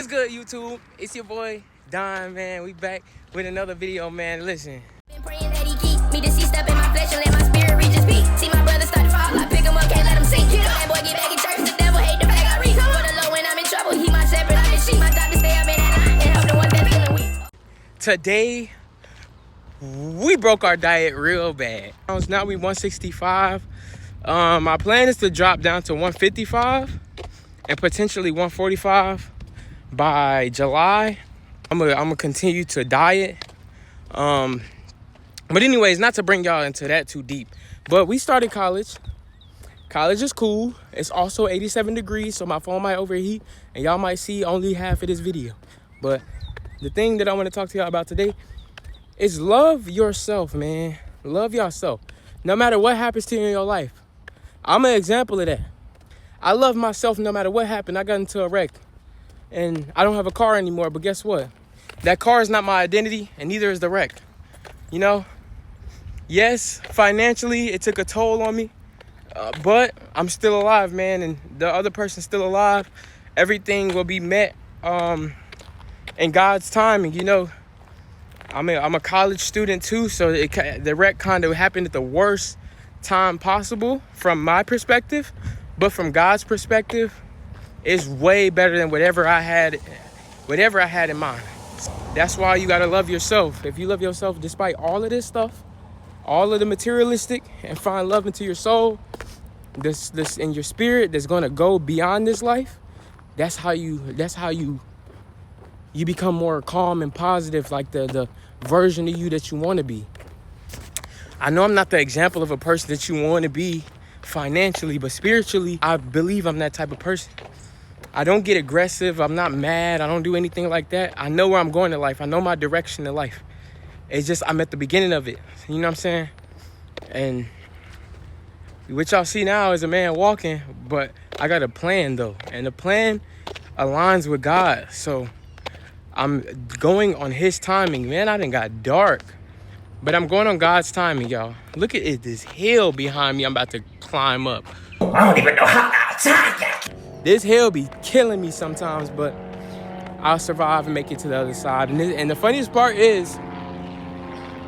What's good, YouTube? It's your boy Don, man. We back with another video, man. Listen. Been praying that he keep me deceased up in my flesh and let my spirit reach his peak. See my brother start to fall, I pick him up, can't let him sink. That boy get back in church, the devil hate the fact I reach. For the low when I'm in trouble, he my shepherd, I'm his sheep. My job to stay up in that line and help the ones that feeling weak. Today, we broke our diet real bad. Now we 165. My plan is to drop down to 155 and potentially 145 by July. I'm gonna continue to diet. But anyways, not to bring y'all into that too deep, but we started college. College is cool. It's also 87 degrees, so my phone might overheat and y'all might see only half of this video. But the thing that I want to talk to y'all about today is love yourself, man. Love yourself. No matter what happens to you in your life. I'm an example of that. I love myself no matter what happened. I got into a wreck and I don't have a car anymore, but guess what? That car is not my identity and neither is the wreck. You know, yes, financially it took a toll on me, but I'm still alive, man, and the other person's still alive. Everything will be met in God's timing, you know. I'm a college student too, so the wreck kind of happened at the worst time possible from my perspective, but from God's perspective, it's way better than whatever I had in mind. That's why you gotta love yourself. If you love yourself despite all of this stuff, all of the materialistic, and find love into your soul, this in your spirit that's gonna go beyond this life, that's how you become more calm and positive, like the version of you that you want to be. I know I'm not the example of a person that you want to be financially, but spiritually, I believe I'm that type of person. I don't get aggressive. I'm not mad. I don't do anything like that. I know where I'm going in life. I know my direction in life. It's just I'm at the beginning of it. You know what I'm saying? And what y'all see now is a man walking, but I got a plan though. And the plan aligns with God. So I'm going on his timing. Man, I done got dark. But I'm going on God's timing, y'all. Look at it, this hill behind me I'm about to climb up. I don't even know how outside that. This hill be killing me sometimes, but I'll survive and make it to the other side. And the funniest part is,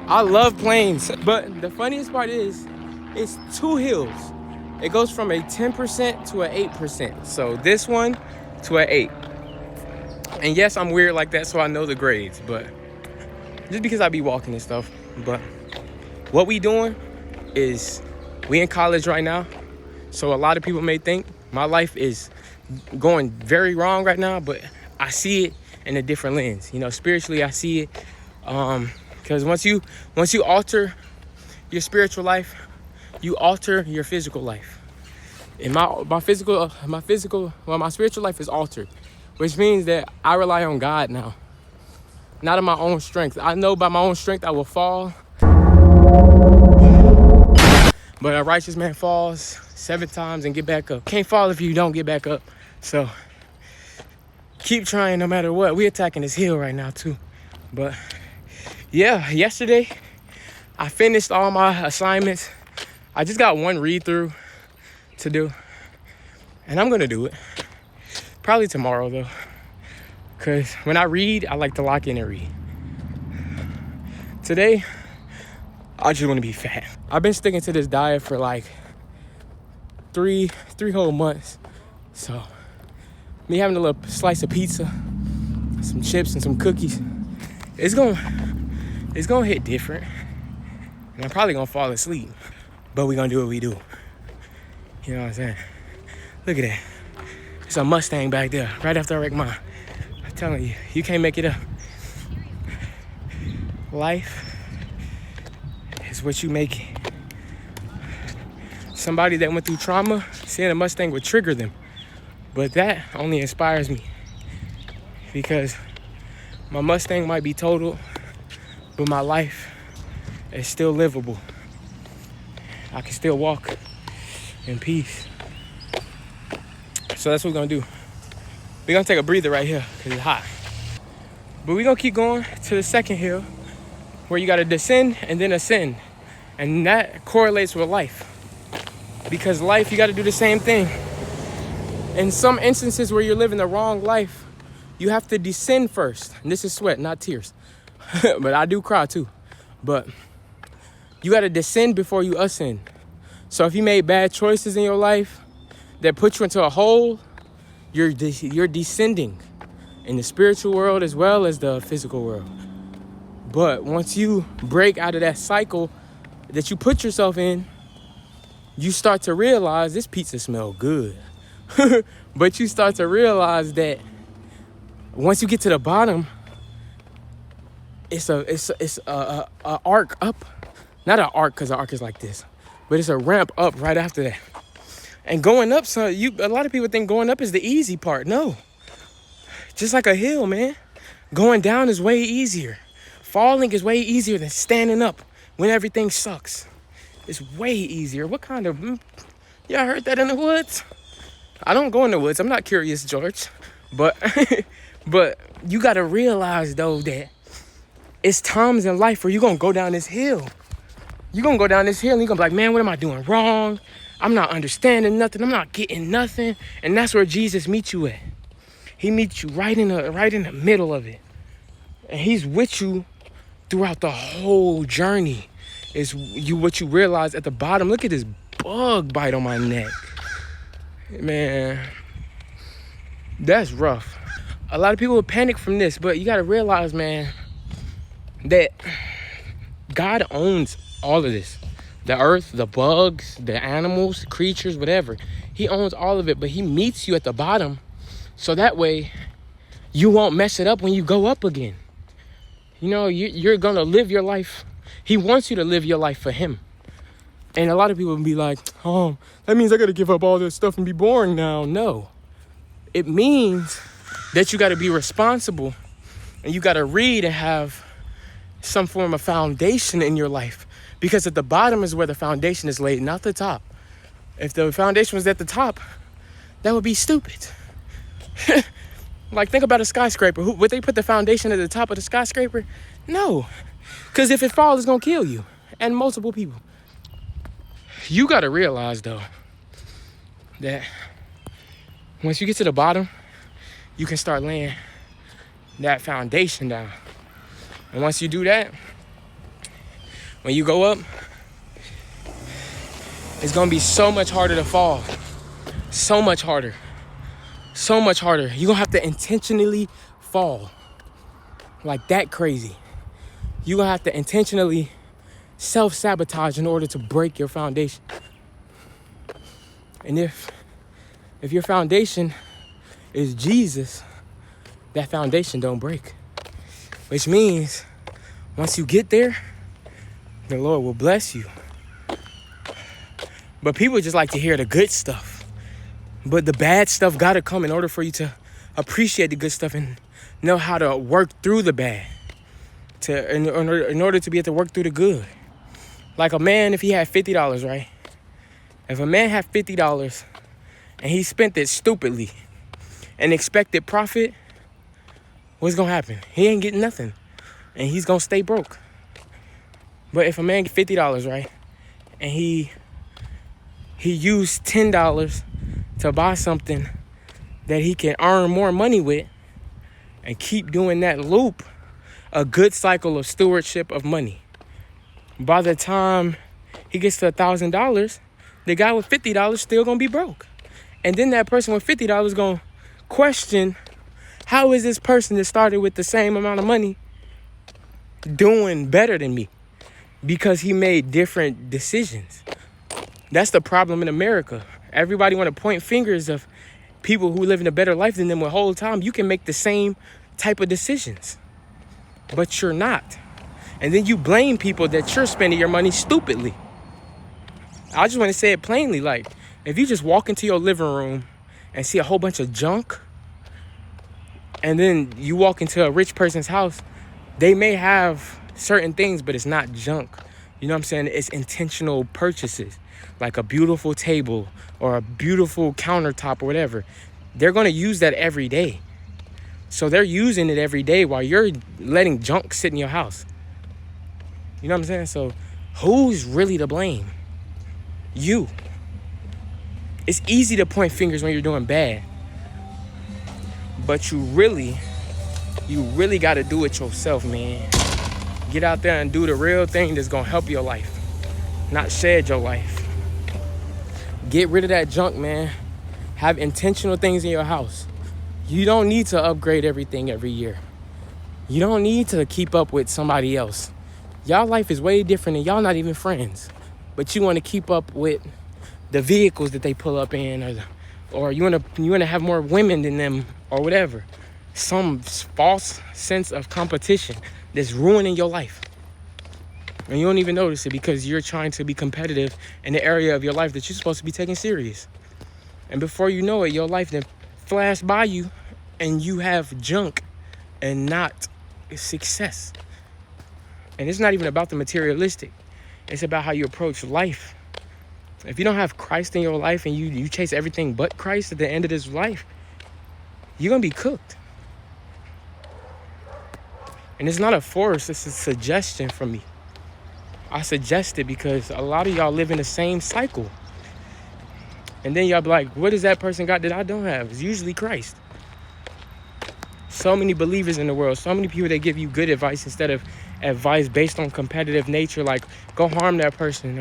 I love planes, but the funniest part is, it's two hills. It goes from a 10% to an 8%. So this one to an 8. And yes, I'm weird like that, so I know the grades, but just because I be walking and stuff. But what we doing is, we in college right now. So a lot of people may think my life is going very wrong right now, but I see it in a different lens. You know, spiritually I see it. Because once you alter your spiritual life, you alter your physical life. And my spiritual life is altered, which means that I rely on God now. Not on my own strength. I know by my own strength I will fall. But a righteous man falls 7 times and get back up. Can't fall if you don't get back up. So keep trying no matter what. We attacking this hill right now too. But yeah, yesterday I finished all my assignments. I just got one read through to do. And I'm gonna do it. Probably tomorrow though. Because when I read, I like to lock in and read. Today, I just want to be fat. I've been sticking to this diet for like three whole months. So, me having a little slice of pizza, some chips and some cookies, it's gonna hit different. And I'm probably gonna fall asleep. But we're gonna do what we do. You know what I'm saying? Look at that. It's a Mustang back there, right after I wrecked mine. I'm telling you, you can't make it up. Life is what you make it. Somebody that went through trauma, seeing a Mustang would trigger them. But that only inspires me. Because my Mustang might be totaled, but my life is still livable. I can still walk in peace. So that's what we're gonna do. We're gonna take a breather right here because it's hot. But we're gonna keep going to the second hill where you gotta descend and then ascend. And that correlates with life. Because life, you gotta do the same thing. In some instances where you're living the wrong life, you have to descend first. And this is sweat, not tears. But I do cry too. But you got to descend before you ascend. So if you made bad choices in your life that put you into a hole, you're descending in the spiritual world as well as the physical world. But once you break out of that cycle that you put yourself in, you start to realize this pizza smells good. But you start to realize that once you get to the bottom, it's a arc up. Not an arc, because the arc is like this, but it's a ramp up right after that. And going up, so a lot of people think going up is the easy part. No. Just like a hill, man. Going down is way easier. Falling is way easier than standing up when everything sucks. It's way easier. What kind of... Y'all heard that in the woods? I don't go in the woods. I'm not Curious George. But but you got to realize, though, that it's times in life where you're going to go down this hill. You're going to go down this hill and you're going to be like, man, what am I doing wrong? I'm not understanding nothing. I'm not getting nothing. And that's where Jesus meets you at. He meets you right in the middle of it. And he's with you throughout the whole journey. Is what you realize at the bottom. Look at this bug bite on my neck. Man, that's rough. A lot of people would panic from this, but you got to realize, man, that God owns all of this. The earth, the bugs, the animals, the creatures, whatever. He owns all of it, but he meets you at the bottom so that way you won't mess it up when you go up again. You know, you're going to live your life. He wants you to live your life for him. And a lot of people will be like, oh, that means I got to give up all this stuff and be boring now. No. It means that you got to be responsible and you got to read and have some form of foundation in your life. Because at the bottom is where the foundation is laid, not the top. If the foundation was at the top, that would be stupid. Like, think about a skyscraper. Would they put the foundation at the top of the skyscraper? No. Because if it falls, it's going to kill you and multiple people. You got to realize, though, that once you get to the bottom, you can start laying that foundation down. And once you do that, when you go up, it's going to be so much harder to fall. So much harder. So much harder. You're going to have to intentionally fall. Like that crazy. You're going to have to intentionally self-sabotage in order to break your foundation. And if your foundation is Jesus, that foundation don't break. Which means once you get there, the Lord will bless you. But people just like to hear the good stuff. But the bad stuff got to come in order for you to appreciate the good stuff and know how to work through the bad. In order to be able to work through the good. Like a man, if he had $50, right? If a man had $50 and he spent it stupidly and expected profit, what's going to happen? He ain't getting nothing. And he's going to stay broke. But if a man get $50, right? And he used $10 to buy something that he can earn more money with and keep doing that loop, a good cycle of stewardship of money. By the time he gets to $1,000, the guy with $50 still gonna be broke. And then that person with $50 gonna question, how is this person that started with the same amount of money doing better than me? Because he made different decisions. That's the problem in America. Everybody want to point fingers of people who live in a better life than them the whole time. You can make the same type of decisions, but you're not. And then you blame people that you're spending your money stupidly. I just want to say it plainly. Like, if you just walk into your living room and see a whole bunch of junk, and then you walk into a rich person's house, they may have certain things, but it's not junk. You know what I'm saying? It's intentional purchases, like a beautiful table or a beautiful countertop or whatever. They're going to use that every day. So they're using it every day while you're letting junk sit in your house. You know what I'm saying? So who's really to blame? You. It's easy to point fingers when you're doing bad. But you really got to do it yourself, man. Get out there and do the real thing that's going to help your life, not shed your life. Get rid of that junk, man. Have intentional things in your house. You don't need to upgrade everything every year. You don't need to keep up with somebody else. Y'all life is way different and y'all not even friends. But you want to keep up with the vehicles that they pull up in, or you want to have more women than them, or whatever. Some false sense of competition that's ruining your life. And you don't even notice it because you're trying to be competitive in the area of your life that you're supposed to be taking serious. And before you know it, your life then flashed by you and you have junk and not success. And it's not even about the materialistic. It's about how you approach life. If you don't have Christ in your life and you chase everything but Christ at the end of this life, you're going to be cooked. And it's not a force, it's a suggestion from me. I suggest it because a lot of y'all live in the same cycle. And then y'all be like, what does that person got that I don't have? It's usually Christ. So many believers in the world, so many people that give you good advice instead of advice based on competitive nature, like go harm that person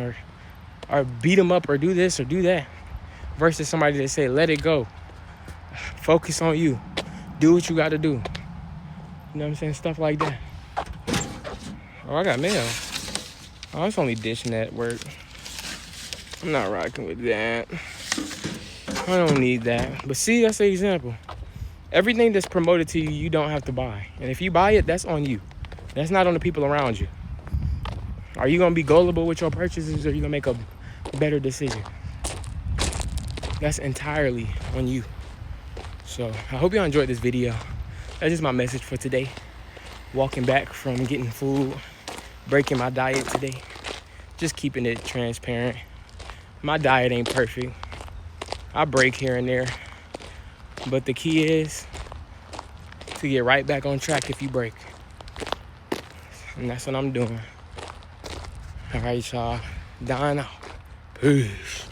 or beat them up or do this or do that. Versus somebody that say, let it go. Focus on you. Do what you got to do. You know what I'm saying? Stuff like that. Oh, I got mail. Oh, it's only Dish Network. I'm not rocking with that. I don't need that. But see, that's an example. Everything that's promoted to you, you don't have to buy. And if you buy it, that's on you. That's not on the people around you. Are you going to be gullible with your purchases, or are you going to make a better decision? That's entirely on you. So I hope y'all enjoyed this video. That's just my message for today. Walking back from getting food, breaking my diet today. Just keeping it transparent. My diet ain't perfect. I break here and there. But the key is to get right back on track if you break. And that's what I'm doing. All right, y'all. Don out. Peace.